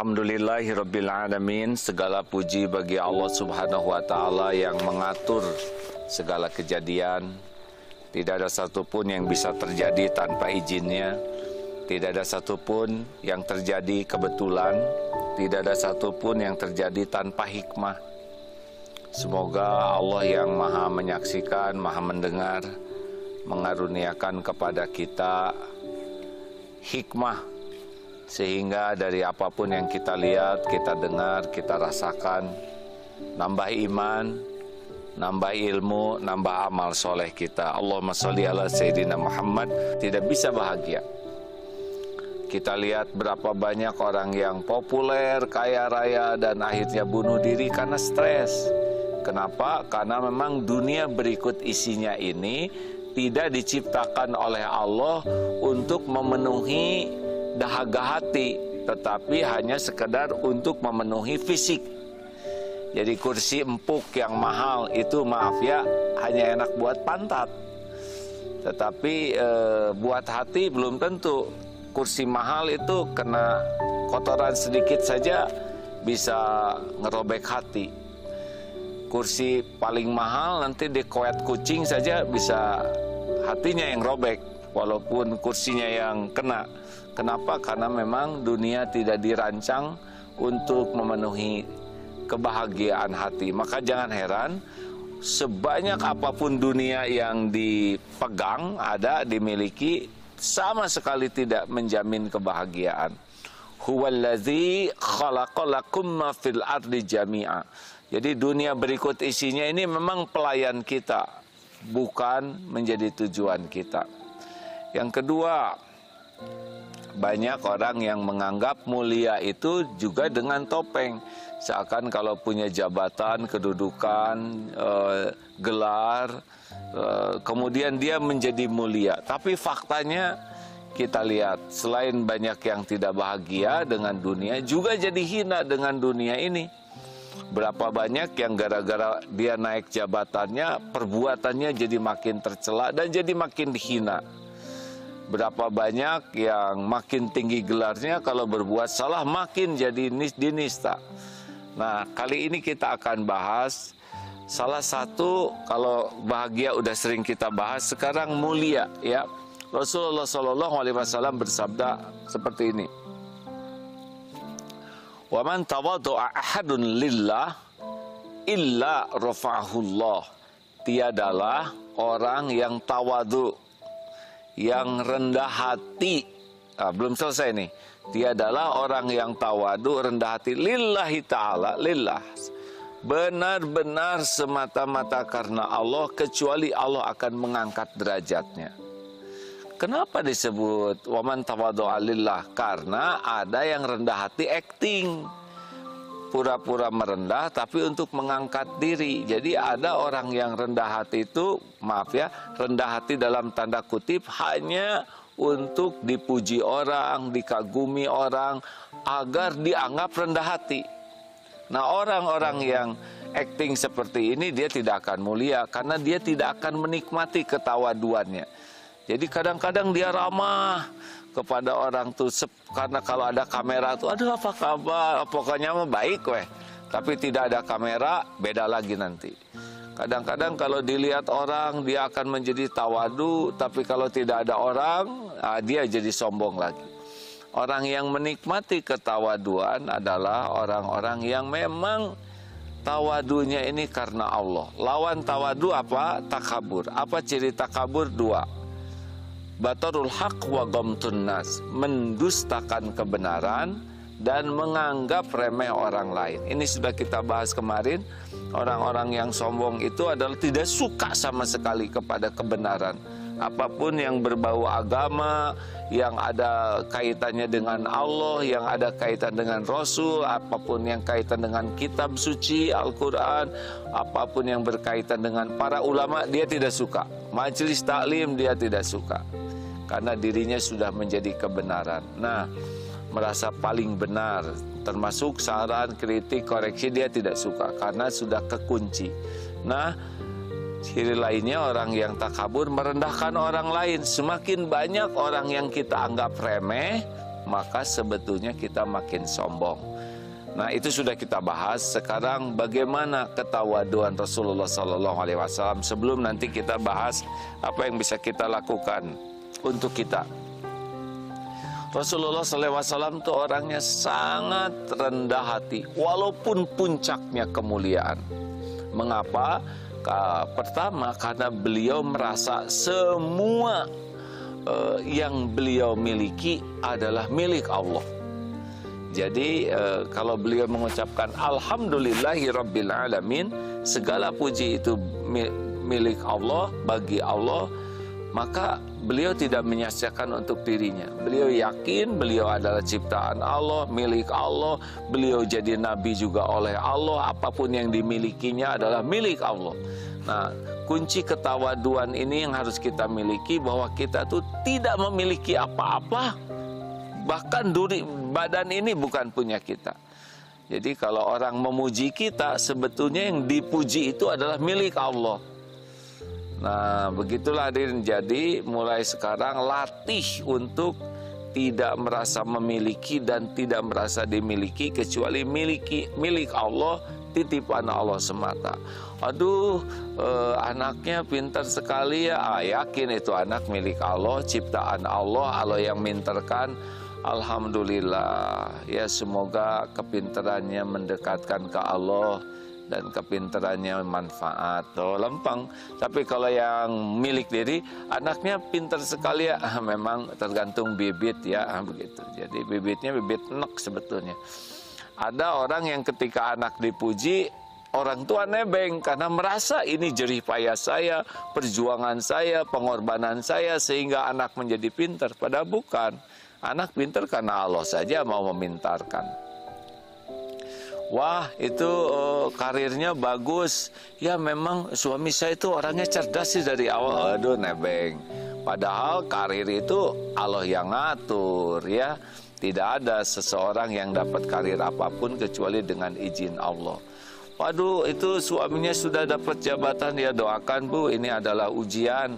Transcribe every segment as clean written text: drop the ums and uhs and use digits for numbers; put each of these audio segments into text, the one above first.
Alhamdulillahirabbil alamin, segala puji bagi Allah Subhanahu wa taala yang mengatur segala kejadian. Tidak ada satupun yang bisa terjadi tanpa izinnya. Tidak ada satupun yang terjadi kebetulan. Tidak ada satupun yang terjadi tanpa hikmah. Semoga Allah yang maha menyaksikan, maha mendengar, mengaruniakan kepada kita hikmah, sehingga dari apapun yang kita lihat, kita dengar, kita rasakan, nambah iman, nambah ilmu, nambah amal soleh kita. Allahumma sholli ala Sayyidina Muhammad. Tidak bisa bahagia. Kita lihat berapa banyak orang yang populer, kaya raya, dan akhirnya bunuh diri karena stres. Kenapa? Karena memang dunia berikut isinya ini tidak diciptakan oleh Allah untuk memenuhi dahaga hati, tetapi hanya sekedar untuk memenuhi fisik. Jadi kursi empuk yang mahal itu, maaf ya, hanya enak buat pantat, tetapi buat hati belum tentu. Kursi mahal itu kena kotoran sedikit saja bisa ngerobek hati. Kursi paling mahal nanti dikoet kucing saja bisa hatinya yang robek, walaupun kursinya yang kena. Kenapa? Karena memang dunia tidak dirancang untuk memenuhi kebahagiaan hati. Maka jangan heran, sebanyak apapun dunia yang dipegang, ada, dimiliki, sama sekali tidak menjamin kebahagiaan. Huwallazi khalaqalakum ma fil ardi jami'a. Jadi dunia berikut isinya ini memang pelayan kita, bukan menjadi tujuan kita. Yang kedua, banyak orang yang menganggap mulia itu juga dengan topeng. Seakan kalau punya jabatan, kedudukan, gelar, kemudian dia menjadi mulia. Tapi faktanya kita lihat, selain banyak yang tidak bahagia dengan dunia, juga jadi hina dengan dunia ini. Berapa banyak yang gara-gara dia naik jabatannya, perbuatannya jadi makin tercela dan jadi makin hina. Berapa banyak yang makin tinggi gelarnya, kalau berbuat salah makin jadi dinista. Nah, kali ini kita akan bahas salah satu, kalau bahagia udah sering kita bahas, sekarang mulia ya. Rasulullah SAW bersabda seperti ini. Wa man tawaddu'a ahadun lillah illa rafa'ahullah. Tiadalah orang yang tawadu, yang rendah hati. Belum selesai nih. Tiadalah orang yang tawadu, rendah hati lillahi ta'ala, lillah, benar-benar semata-mata karena Allah, kecuali Allah akan mengangkat derajatnya. Kenapa disebut waman tawaddu'a lillah? Karena ada yang rendah hati acting, pura-pura merendah tapi untuk mengangkat diri. Jadi ada orang yang rendah hati itu, maaf ya, rendah hati dalam tanda kutip hanya untuk dipuji orang, dikagumi orang, agar dianggap rendah hati. Nah, orang-orang yang acting seperti ini, dia tidak akan mulia, karena dia tidak akan menikmati ketawaduannya. Jadi kadang-kadang dia ramah kepada orang tuh, karena kalau ada kamera tuh, aduh apa kabar, pokoknya mah baik weh. Tapi tidak ada kamera, beda lagi nanti. Kadang-kadang kalau dilihat orang, dia akan menjadi tawadu, tapi kalau tidak ada orang, dia jadi sombong lagi. Orang yang menikmati ketawaduan adalah orang-orang yang memang tawadunya ini karena Allah. Lawan tawadu apa? Takabur. Apa ciri takabur? Dua. Batarul haq wa ghamtun nas. Mendustakan kebenaran dan menganggap remeh orang lain. Ini sudah kita bahas kemarin. Orang-orang yang sombong itu adalah tidak suka sama sekali kepada kebenaran. Apapun yang berbau agama, yang ada kaitannya dengan Allah, yang ada kaitan dengan Rasul, apapun yang kaitan dengan kitab suci, Al-Quran, apapun yang berkaitan dengan para ulama, dia tidak suka. Majelis taklim dia tidak suka, karena dirinya sudah menjadi kebenaran. Nah, merasa paling benar, termasuk saran, kritik, koreksi dia tidak suka karena sudah kekunci. Nah, ciri lainnya orang yang takabur merendahkan orang lain. Semakin banyak orang yang kita anggap remeh, maka sebetulnya kita makin sombong. Nah, itu sudah kita bahas. Sekarang bagaimana ketawaduan Rasulullah SAW. Sebelum nanti kita bahas apa yang bisa kita lakukan untuk kita. Rasulullah SAW itu orangnya sangat rendah hati, walaupun puncaknya kemuliaan. Mengapa? Pertama, karena beliau merasa semua yang beliau miliki adalah milik Allah. Jadi kalau beliau mengucapkan Alhamdulillahirabbil alamin, segala puji itu milik Allah, bagi Allah, maka beliau tidak menyanyiakan untuk dirinya. Beliau yakin beliau adalah ciptaan Allah, milik Allah. Beliau jadi nabi juga oleh Allah. Apapun yang dimilikinya adalah milik Allah. Nah, kunci ketawaduan ini yang harus kita miliki, bahwa kita tuh tidak memiliki apa-apa. Bahkan badan ini bukan punya kita. Jadi kalau orang memuji kita, sebetulnya yang dipuji itu adalah milik Allah. Nah, begitulah hadirin. Jadi mulai sekarang latih untuk tidak merasa memiliki dan tidak merasa dimiliki, kecuali milik Allah, titipan Allah semata. Aduh, anaknya pintar sekali ya. Yakin itu anak milik Allah, ciptaan Allah, Allah yang minterkan. Alhamdulillah. Ya, semoga kepintarannya mendekatkan ke Allah dan kepintarannya manfaat. Oh, lempeng. Tapi kalau yang milik diri, anaknya pintar sekali ya, memang tergantung bibit ya, begitu. Jadi bibitnya bibit enek sebetulnya. Ada orang yang ketika anak dipuji, orang tua nebeng karena merasa ini jerih payah saya, perjuangan saya, pengorbanan saya sehingga anak menjadi pintar. Padahal bukan. Anak pintar karena Allah saja mau memintarkan. Wah, itu karirnya bagus. Ya, memang suami saya itu orangnya cerdas sih dari awal. Aduh, nebeng. Padahal karir itu Allah yang ngatur ya. Tidak ada seseorang yang dapat karir apapun kecuali dengan izin Allah. Waduh, itu suaminya sudah dapat jabatan, ya doakan Bu, ini adalah ujian.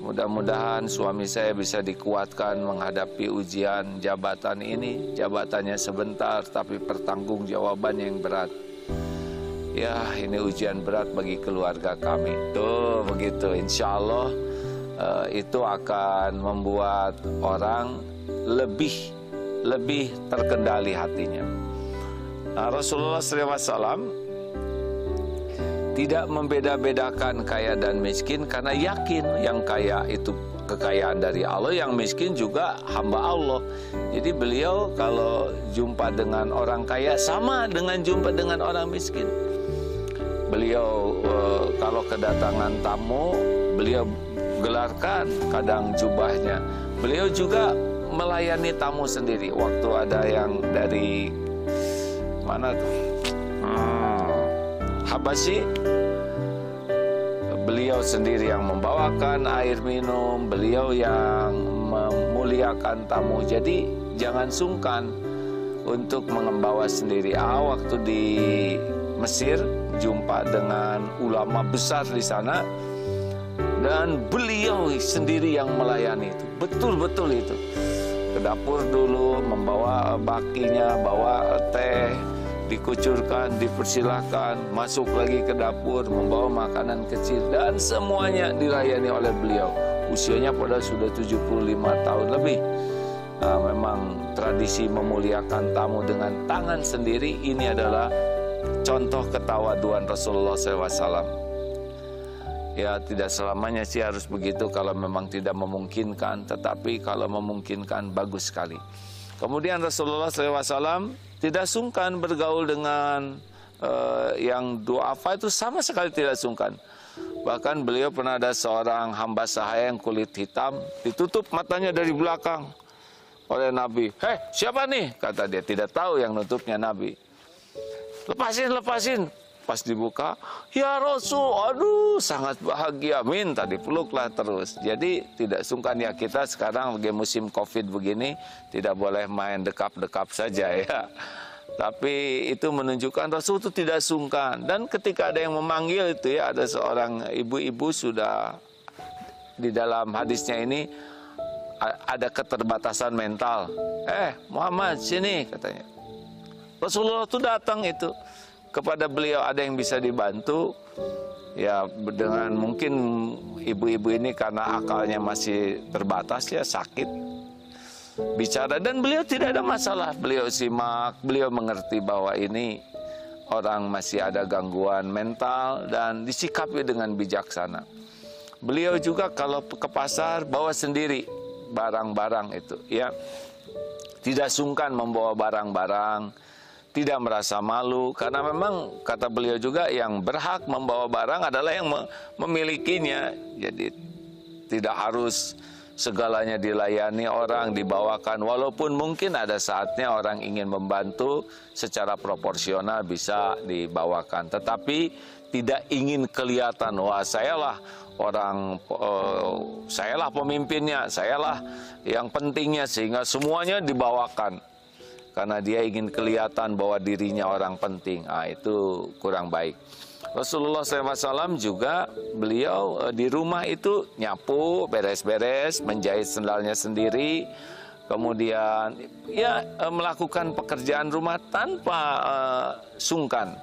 Mudah-mudahan suami saya bisa dikuatkan menghadapi ujian jabatan ini. Jabatannya sebentar, tapi pertanggungjawaban yang berat. Ya, ini ujian berat bagi keluarga kami. Tuh, begitu. Insya Allah itu akan membuat orang lebih terkendali hatinya. Nah, Rasulullah SAW tidak membeda-bedakan kaya dan miskin karena yakin yang kaya itu kekayaan dari Allah, yang miskin juga hamba Allah. Jadi beliau kalau jumpa dengan orang kaya sama dengan jumpa dengan orang miskin. Beliau kalau kedatangan tamu, beliau gelarkan kadang jubahnya. Beliau juga melayani tamu sendiri. Waktu ada yang dari mana tuh? Habasyi, beliau sendiri yang membawakan air minum, beliau yang memuliakan tamu. Jadi jangan sungkan untuk membawa sendiri. Waktu di Mesir jumpa dengan ulama besar di sana, dan beliau sendiri yang melayani itu. Betul-betul itu. Ke dapur dulu, membawa bakinya, bawa teh, dikucurkan, dipersilahkan, masuk lagi ke dapur, membawa makanan kecil, dan semuanya dilayani oleh beliau. Usianya pada sudah 75 tahun lebih. Nah, memang tradisi memuliakan tamu dengan tangan sendiri ini adalah contoh ketawaduan Rasulullah SAW. Ya, tidak selamanya sih harus begitu kalau memang tidak memungkinkan, tetapi kalau memungkinkan bagus sekali. Kemudian Rasulullah SAW tidak sungkan bergaul dengan yang duafa, itu sama sekali tidak sungkan. Bahkan beliau pernah ada seorang hamba sahaya yang kulit hitam, ditutup matanya dari belakang oleh Nabi. "Hei, siapa nih?" kata dia. Tidak tahu yang nutupnya Nabi. Lepasin. Pas dibuka, "Ya Rasul, aduh sangat bahagia, minta dipeluklah terus." Jadi tidak sungkan ya. Kita sekarang lagi musim COVID begini, tidak boleh main dekap-dekap saja ya. Tapi itu menunjukkan Rasul itu tidak sungkan. Dan ketika ada yang memanggil itu ya, ada seorang ibu-ibu sudah di dalam hadisnya ini, ada keterbatasan mental. Muhammad sini katanya. Rasulullah itu datang itu kepada beliau, ada yang bisa dibantu. Ya dengan mungkin ibu-ibu ini karena akalnya masih terbatas ya, sakit bicara, dan beliau tidak ada masalah. Beliau simak, beliau mengerti bahwa ini orang masih ada gangguan mental dan disikapi dengan bijaksana. Beliau juga kalau ke pasar bawa sendiri barang-barang itu ya, tidak sungkan membawa barang-barang, tidak merasa malu, karena memang kata beliau juga yang berhak membawa barang adalah yang memilikinya. Jadi tidak harus segalanya dilayani orang, dibawakan, walaupun mungkin ada saatnya orang ingin membantu secara proporsional bisa dibawakan, tetapi tidak ingin kelihatan, wah sayalah orang, sayalah pemimpinnya, sayalah yang pentingnya, sehingga semuanya dibawakan karena dia ingin kelihatan bahwa dirinya orang penting. Itu kurang baik. Rasulullah SAW juga beliau di rumah itu nyapu, beres-beres, menjahit sendalnya sendiri, kemudian ya melakukan pekerjaan rumah tanpa sungkan.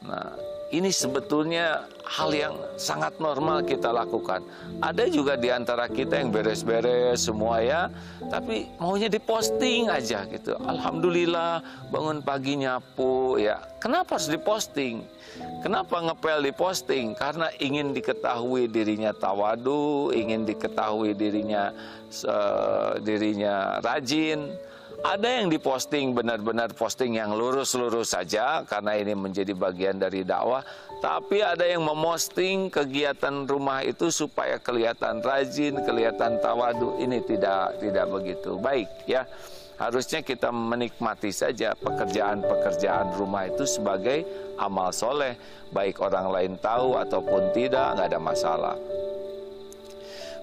Nah, ini sebetulnya hal yang sangat normal kita lakukan. Ada juga di antara kita yang beres-beres semua ya, tapi maunya diposting aja gitu. Alhamdulillah bangun pagi nyapu ya. Kenapa harus diposting? Kenapa ngepel diposting? Karena ingin diketahui dirinya tawadu, ingin diketahui dirinya rajin. Ada yang diposting benar-benar posting yang lurus-lurus saja karena ini menjadi bagian dari dakwah, tapi ada yang memosting kegiatan rumah itu supaya kelihatan rajin, kelihatan tawadu. Ini tidak begitu baik ya. Harusnya kita menikmati saja pekerjaan-pekerjaan rumah itu sebagai amal soleh, baik orang lain tahu ataupun tidak, nggak ada masalah.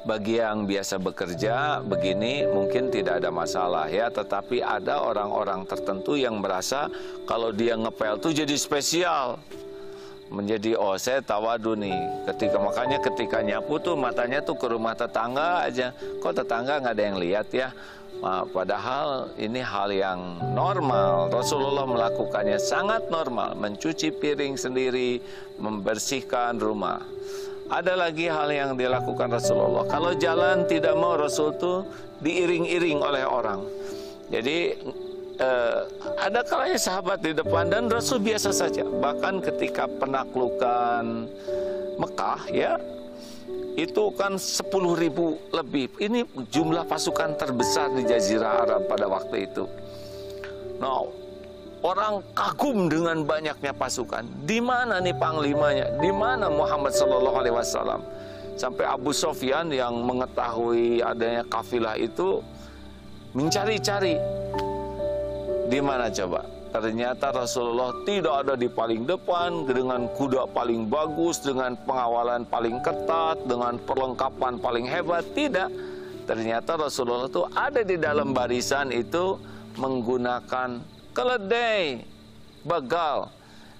Bagi yang biasa bekerja begini mungkin tidak ada masalah ya, tetapi ada orang-orang tertentu yang merasa kalau dia ngepel tuh jadi spesial, menjadi saya tawadu nih. Makanya ketika nyapu tuh matanya tuh ke rumah tetangga aja, kok tetangga nggak ada yang lihat ya. Padahal ini hal yang normal. Rasulullah melakukannya sangat normal, mencuci piring sendiri, membersihkan rumah. Ada lagi hal yang dilakukan Rasulullah. Kalau jalan tidak mau Rasul tuh diiring-iring oleh orang. Jadi ada kalanya sahabat di depan dan Rasul biasa saja. Bahkan ketika penaklukan Mekah ya, itu kan 10.000 lebih. Ini jumlah pasukan terbesar di Jazirah Arab pada waktu itu. Nah, orang kagum dengan banyaknya pasukan. Di mana nih panglimanya? Di mana Muhammad SAW? Sampai Abu Sufyan yang mengetahui adanya kafilah itu mencari-cari. Di mana coba? Ternyata Rasulullah tidak ada di paling depan, dengan kuda paling bagus, dengan pengawalan paling ketat, dengan perlengkapan paling hebat. Tidak. Ternyata Rasulullah itu ada di dalam barisan itu menggunakan keledai, begal,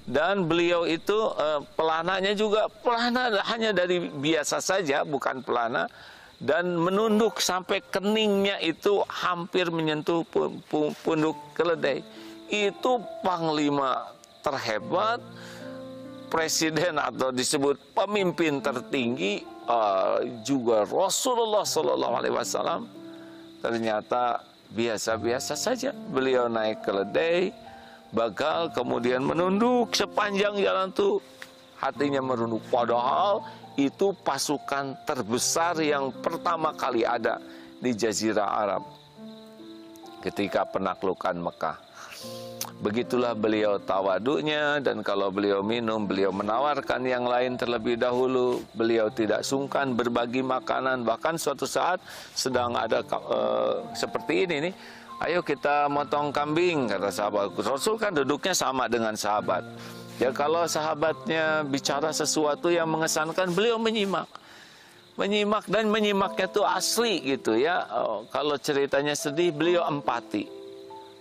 dan beliau itu pelananya juga pelana hanya dari biasa saja, bukan pelana, dan menunduk sampai keningnya itu hampir menyentuh punduk keledai. Itu panglima terhebat, presiden atau disebut pemimpin tertinggi, juga Rasulullah SAW. Ternyata biasa-biasa saja. Beliau naik keledai, begal, kemudian menunduk sepanjang jalan tuh hatinya merunduk. Padahal itu pasukan terbesar yang pertama kali ada di Jazirah Arab ketika penaklukan Mekah. Begitulah beliau tawadunya, dan kalau beliau minum, beliau menawarkan yang lain terlebih dahulu. Beliau tidak sungkan berbagi makanan. Bahkan suatu saat sedang ada seperti ini nih, ayo kita motong kambing, kata sahabat. Rasul kan duduknya sama dengan sahabat. Ya kalau sahabatnya bicara sesuatu yang mengesankan, beliau menyimak. Dan menyimaknya tuh asli gitu ya. Kalau ceritanya sedih, beliau empati.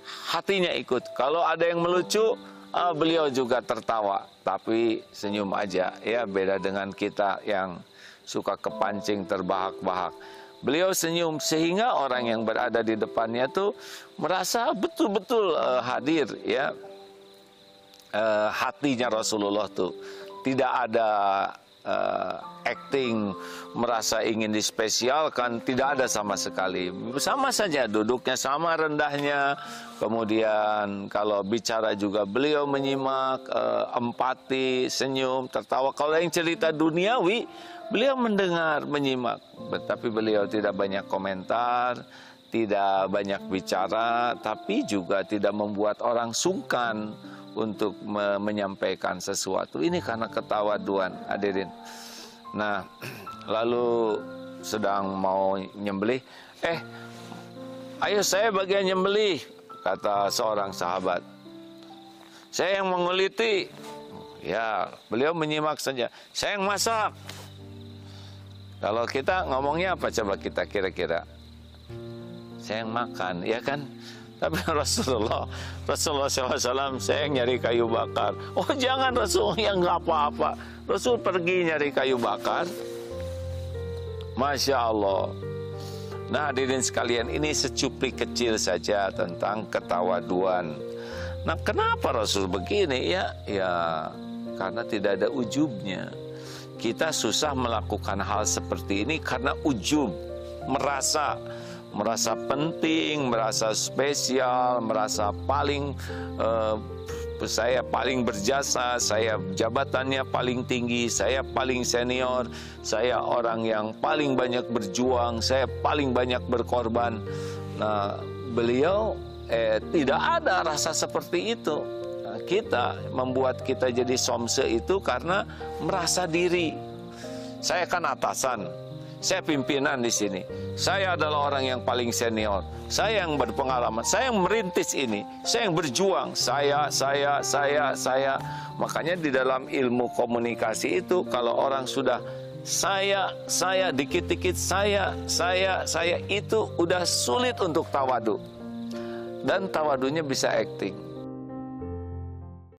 Hatinya ikut. Kalau ada yang melucu, beliau juga tertawa, tapi senyum aja ya. Beda dengan kita yang suka kepancing terbahak-bahak. Beliau senyum sehingga orang yang berada di depannya tuh merasa betul-betul hadir, ya, hatinya Rasulullah tuh. Tidak ada acting merasa ingin dispesialkan, tidak ada sama sekali. Sama saja duduknya, sama rendahnya. Kemudian kalau bicara juga beliau menyimak, empati, senyum, tertawa. Kalau yang cerita duniawi, beliau mendengar, menyimak. Tapi beliau tidak banyak komentar, tidak banyak bicara, tapi juga tidak membuat orang sungkan untuk menyampaikan sesuatu. Ini karena ketawaduan, hadirin. Nah, lalu sedang mau nyembelih, ayo saya bagian nyembelih, kata seorang sahabat. Saya yang menguliti. Ya, beliau menyimak saja. Saya yang masak. Kalau kita ngomongnya apa coba kita kira-kira? Saya yang makan, ya kan? Tapi Rasulullah SAW, saya yang nyari kayu bakar. Oh jangan Rasul, yang nggak apa-apa. Rasul pergi nyari kayu bakar. Masya Allah. Nah hadirin sekalian, ini secuplik kecil saja tentang ketawaduan. Nah kenapa Rasul begini? Ya karena tidak ada ujubnya. Kita susah melakukan hal seperti ini karena ujub, merasa penting, merasa spesial, merasa paling saya paling berjasa, saya jabatannya paling tinggi, saya paling senior, saya orang yang paling banyak berjuang, saya paling banyak berkorban. Nah, beliau tidak ada rasa seperti itu. Nah, membuat kita jadi somse itu karena merasa diri. Saya kan atasan, saya pimpinan di sini. Saya adalah orang yang paling senior. Saya yang berpengalaman. Saya yang merintis ini. Saya yang berjuang. Saya. Makanya di dalam ilmu komunikasi itu, kalau orang sudah saya, dikit-dikit saya, itu udah sulit untuk tawadu. Dan tawadunya bisa acting.